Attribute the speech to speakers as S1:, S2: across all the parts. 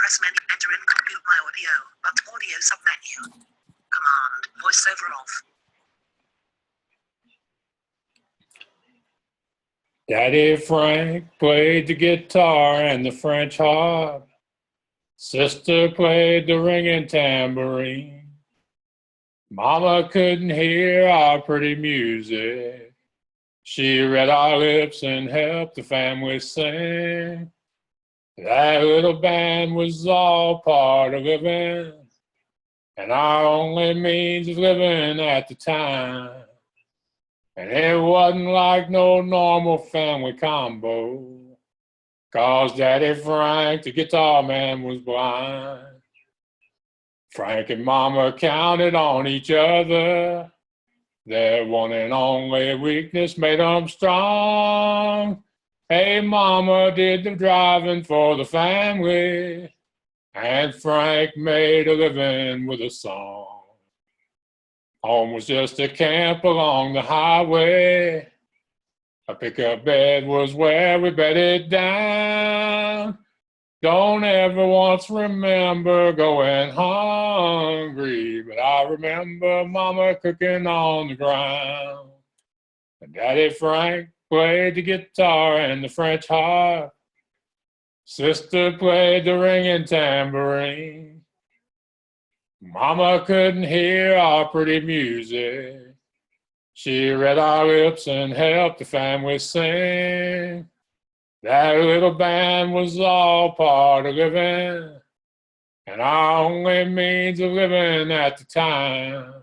S1: press menu, enter in compute my audio, but audio submenu. Command, voiceover off.
S2: Daddy Frank played the guitar and the French harp. Sister played the ringing tambourine. Mama couldn't hear our pretty music. She read our lips and helped the family sing. That little band was all part of living, and our only means of living at the time. And it wasn't like no normal family combo, 'cause Daddy Frank, the guitar man, was blind. Frank and Mama counted on each other. Their one and only weakness made them strong. Hey, Mama did the driving for the family, and Frank made a living with a song. Home was just a camp along the highway. A pickup bed was where we bedded down. Don't ever once remember going hungry, but I remember Mama cooking on the ground. And Daddy Frank played the guitar and the French harp. Sister played the ringing tambourine. Mama couldn't hear our pretty music. She read our lips and helped the family sing. That little band was all part of living, and our only means of living at the time.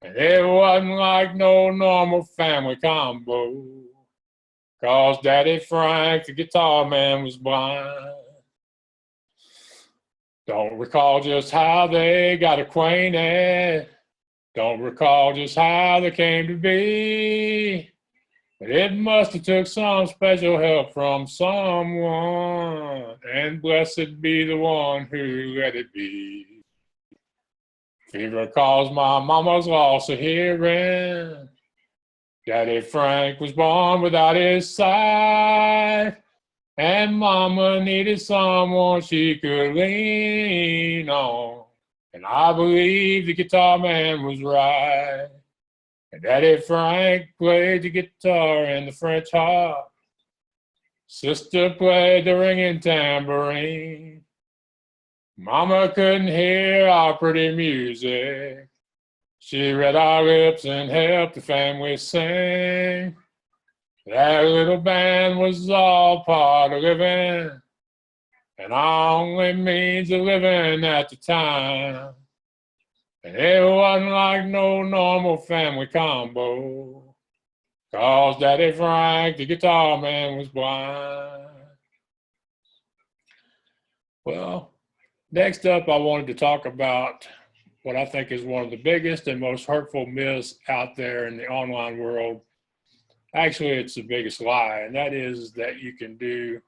S2: And it wasn't like no normal family combo, 'cause Daddy Frank, the guitar man, was blind. Don't recall just how they got acquainted. Don't recall just how they came to be. But it must have took some special help from someone, and blessed be the one who let it be. Fever caused my mama's loss of hearing. Daddy Frank was born without his sight, and Mama needed someone she could lean on. And I believe the guitar man was right. And Daddy Frank played the guitar and the French harp. Sister played the ringing tambourine. Mama couldn't hear our pretty music. She read our lips and helped the family sing. That little band was all part of living, and our only means of living at the time. And it wasn't like no normal family combo, 'cause Daddy Frank, the guitar man, was blind. Well, next up, I wanted to talk about what I think is one of the biggest and most hurtful myths out there in the online world. Actually, it's the biggest lie, and that is that you can do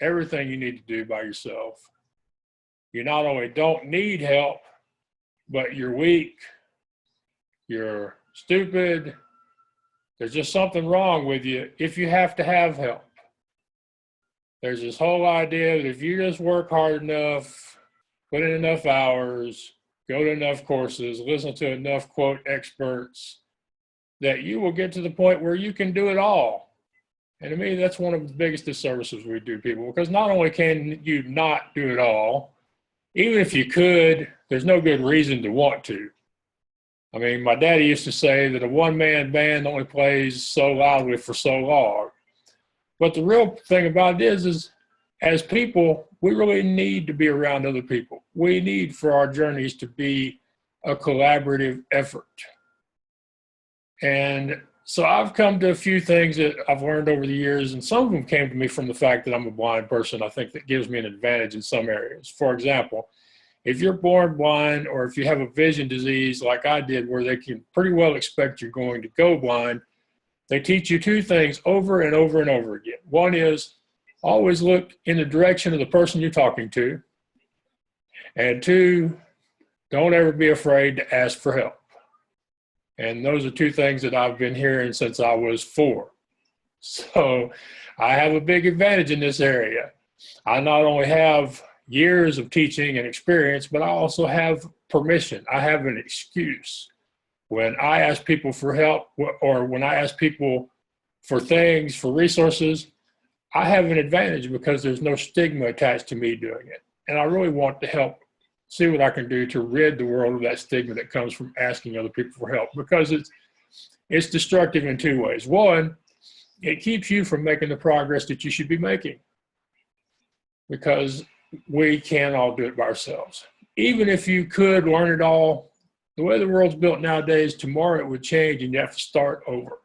S2: everything you need to do by yourself. You not only don't need help, but you're weak, you're stupid, there's just something wrong with you if you have to have help. There's this whole idea that if you just work hard enough, put in enough hours, go to enough courses, listen to enough, quote, experts, that you will get to the point where you can do it all. And to me, that's one of the biggest disservices we do people, because not only can you not do it all, even if you could, there's no good reason to want to. I mean, my daddy used to say that a one-man band only plays so loudly for so long. But the real thing about it is as people, we really need to be around other people. We need for our journeys to be a collaborative effort. And so I've come to a few things that I've learned over the years, and some of them came to me from the fact that I'm a blind person. I think that gives me an advantage in some areas. For example, if you're born blind, or if you have a vision disease like I did, where they can pretty well expect you're going to go blind, they teach you two things over and over and over again. One is always look in the direction of the person you're talking to. And two, don't ever be afraid to ask for help. And those are two things that I've been hearing since I was 4. So I have a big advantage in this area. I not only have, years of teaching and experience, but I also have permission. I have an excuse. When I ask people for help, or when I ask people for things, for resources, I have an advantage because there's no stigma attached to me doing it. And I really want to help see what I can do to rid the world of that stigma that comes from asking other people for help, because it's destructive in two ways. One, it keeps you from making the progress that you should be making, because we can't all do it by ourselves. Even if you could learn it all, the way the world's built nowadays, tomorrow it would change and you have to start over.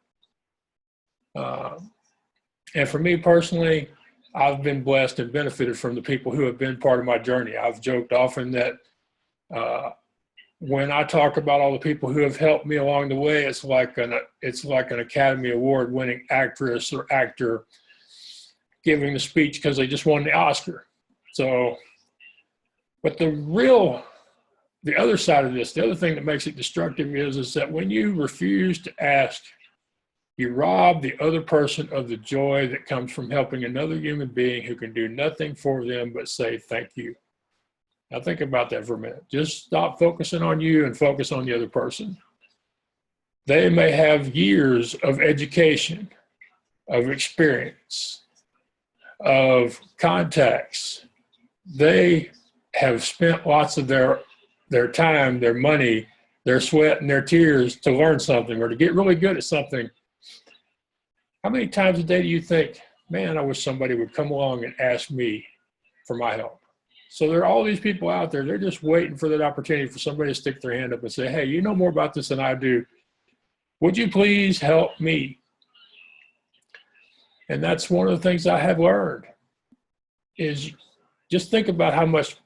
S2: And for me personally, I've been blessed and benefited from the people who have been part of my journey. I've joked often that when I talk about all the people who have helped me along the way, it's like an Academy Award winning actress or actor giving the speech because they just won the Oscar. So, but the other side of this, the other thing that makes it destructive is that when you refuse to ask, you rob the other person of the joy that comes from helping another human being who can do nothing for them but say thank you. Now think about that for a minute. Just stop focusing on you and focus on the other person. They may have years of education, of experience, of contacts. They have spent lots of their time, their money, their sweat, and their tears to learn something or to get really good at something. How many times a day do you think, man, I wish somebody would come along and ask me for my help? So there are all these people out there, they're just waiting for that opportunity for somebody to stick their hand up and say, hey, you know more about this than I do. Would you please help me? And that's one of the things I have learned is just think about how much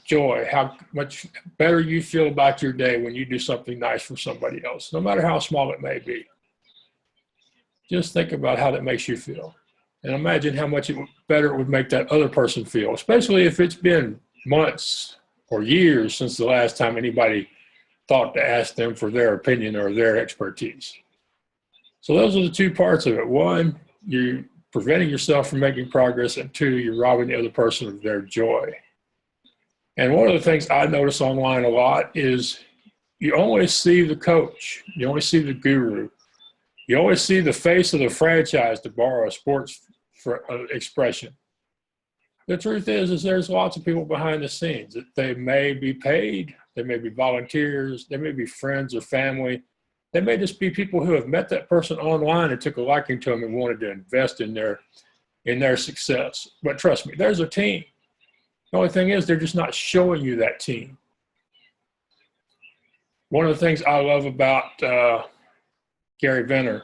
S2: joy, how much better you feel about your day when you do something nice for somebody else, no matter how small it may be. Just think about how that makes you feel. And imagine how much better it would make that other person feel, especially if it's been months or years since the last time anybody thought to ask them for their opinion or their expertise. So those are the two parts of it. One, you're preventing yourself from making progress, and two, you're robbing the other person of their joy. And one of the things I notice online a lot is you always see the coach, you always see the guru, you always see the face of the franchise, to borrow a sports expression. The truth is there's lots of people behind the scenes. They may be paid, they may be volunteers, they may be friends or family. They may just be people who have met that person online and took a liking to them and wanted to invest in their success. But trust me, there's a team. The only thing is they're just not showing you that team. One of the things I love about Gary Vayner,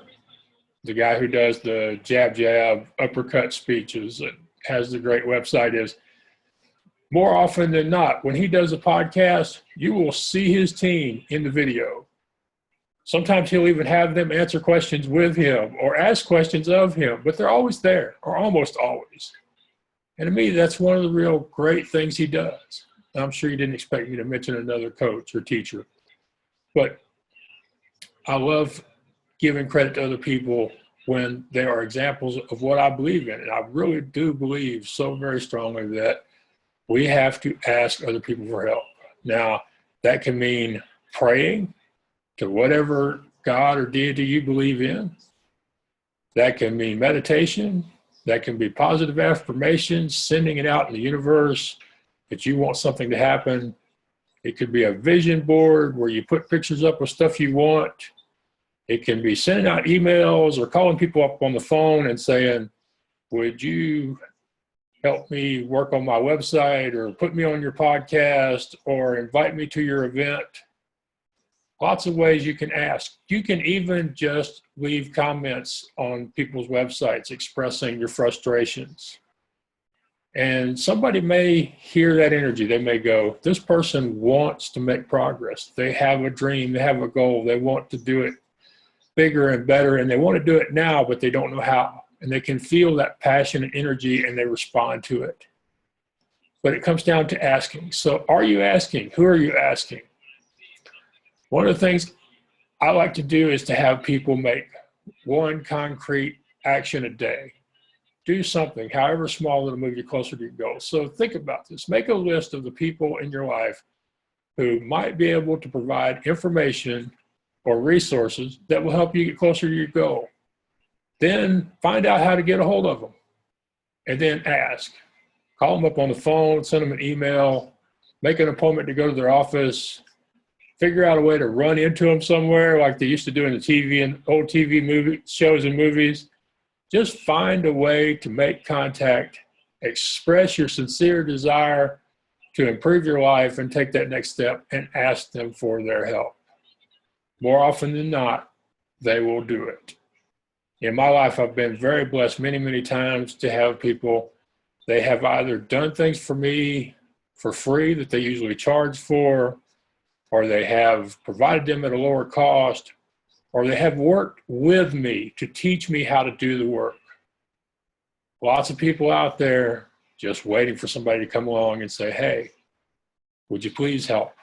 S2: the guy who does the jab, uppercut speeches, that has the great website, is more often than not, when he does a podcast, you will see his team in the video. Sometimes he'll even have them answer questions with him or ask questions of him, but they're always there, or almost always. And to me, that's one of the real great things he does. I'm sure you didn't expect me to mention another coach or teacher, but I love giving credit to other people when they are examples of what I believe in. And I really do believe so very strongly that we have to ask other people for help. Now, that can mean praying to whatever God or deity you believe in. That can mean meditation. That can be positive affirmations, sending it out in the universe that you want something to happen. It could be a vision board where you put pictures up of stuff you want. It can be sending out emails or calling people up on the phone and saying, would you help me work on my website, or put me on your podcast, or invite me to your event? Lots of ways you can ask. You can even just leave comments on people's websites expressing your frustrations. And somebody may hear that energy. They may go, this person wants to make progress. They have a dream, they have a goal, they want to do it bigger and better, and they want to do it now, but they don't know how. And they can feel that passion and energy, and they respond to it. But it comes down to asking. So are you asking? Who are you asking? One of the things I like to do is to have people make one concrete action a day. do something, however small, that'll move you closer to your goal. So think about this. Make a list of the people in your life who might be able to provide information or resources that will help you get closer to your goal. Then find out how to get a hold of them, and then ask. Call them up on the phone, send them an email, make an appointment to go to their office, figure out a way to run into them somewhere like they used to do in the TV and old TV movie shows and movies. Just find a way to make contact, express your sincere desire to improve your life and take that next step, and ask them for their help. More often than not, they will do it. In my life, I've been very blessed many, many times to have people, they have either done things for me for free that they usually charge for, or they have provided them at a lower cost, or they have worked with me to teach me how to do the work. Lots of people out there just waiting for somebody to come along and say, hey, would you please help?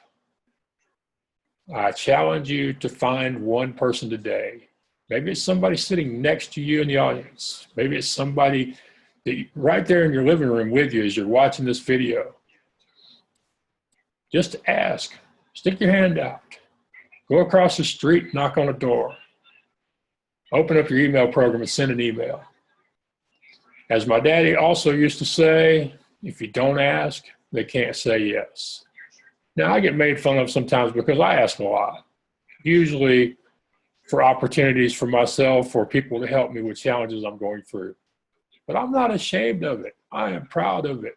S2: I challenge you to find one person today. Maybe it's somebody sitting next to you in the audience. Maybe it's somebody that right there in your living room with you as you're watching this video. Just ask. Stick your hand out. Go across the street, knock on a door. Open up your email program and send an email. As my daddy also used to say, if you don't ask, they can't say yes. Now, I get made fun of sometimes because I ask a lot, usually for opportunities for myself or people to help me with challenges I'm going through. But I'm not ashamed of it. I am proud of it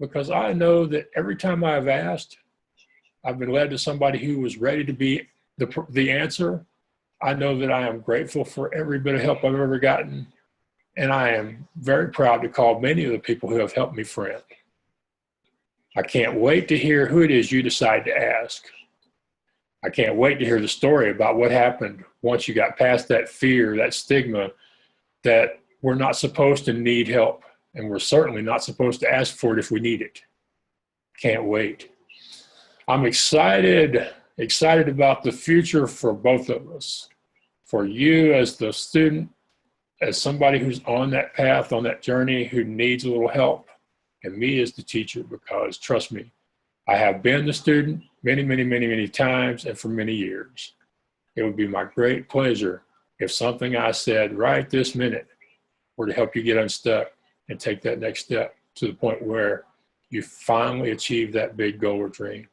S2: because I know that every time I've asked, I've been led to somebody who was ready to be the answer. I know that I am grateful for every bit of help I've ever gotten. And I am very proud to call many of the people who have helped me friend. I can't wait to hear who it is you decide to ask. I can't wait to hear the story about what happened once you got past that fear, that stigma, that we're not supposed to need help. And we're certainly not supposed to ask for it if we need it. Can't wait. I'm excited about the future for both of us. For you as the student, as somebody who's on that path, on that journey, who needs a little help, and me as the teacher, because trust me, I have been the student many, many, many, many times and for many years. It would be my great pleasure if something I said right this minute were to help you get unstuck and take that next step to the point where you finally achieve that big goal or dream.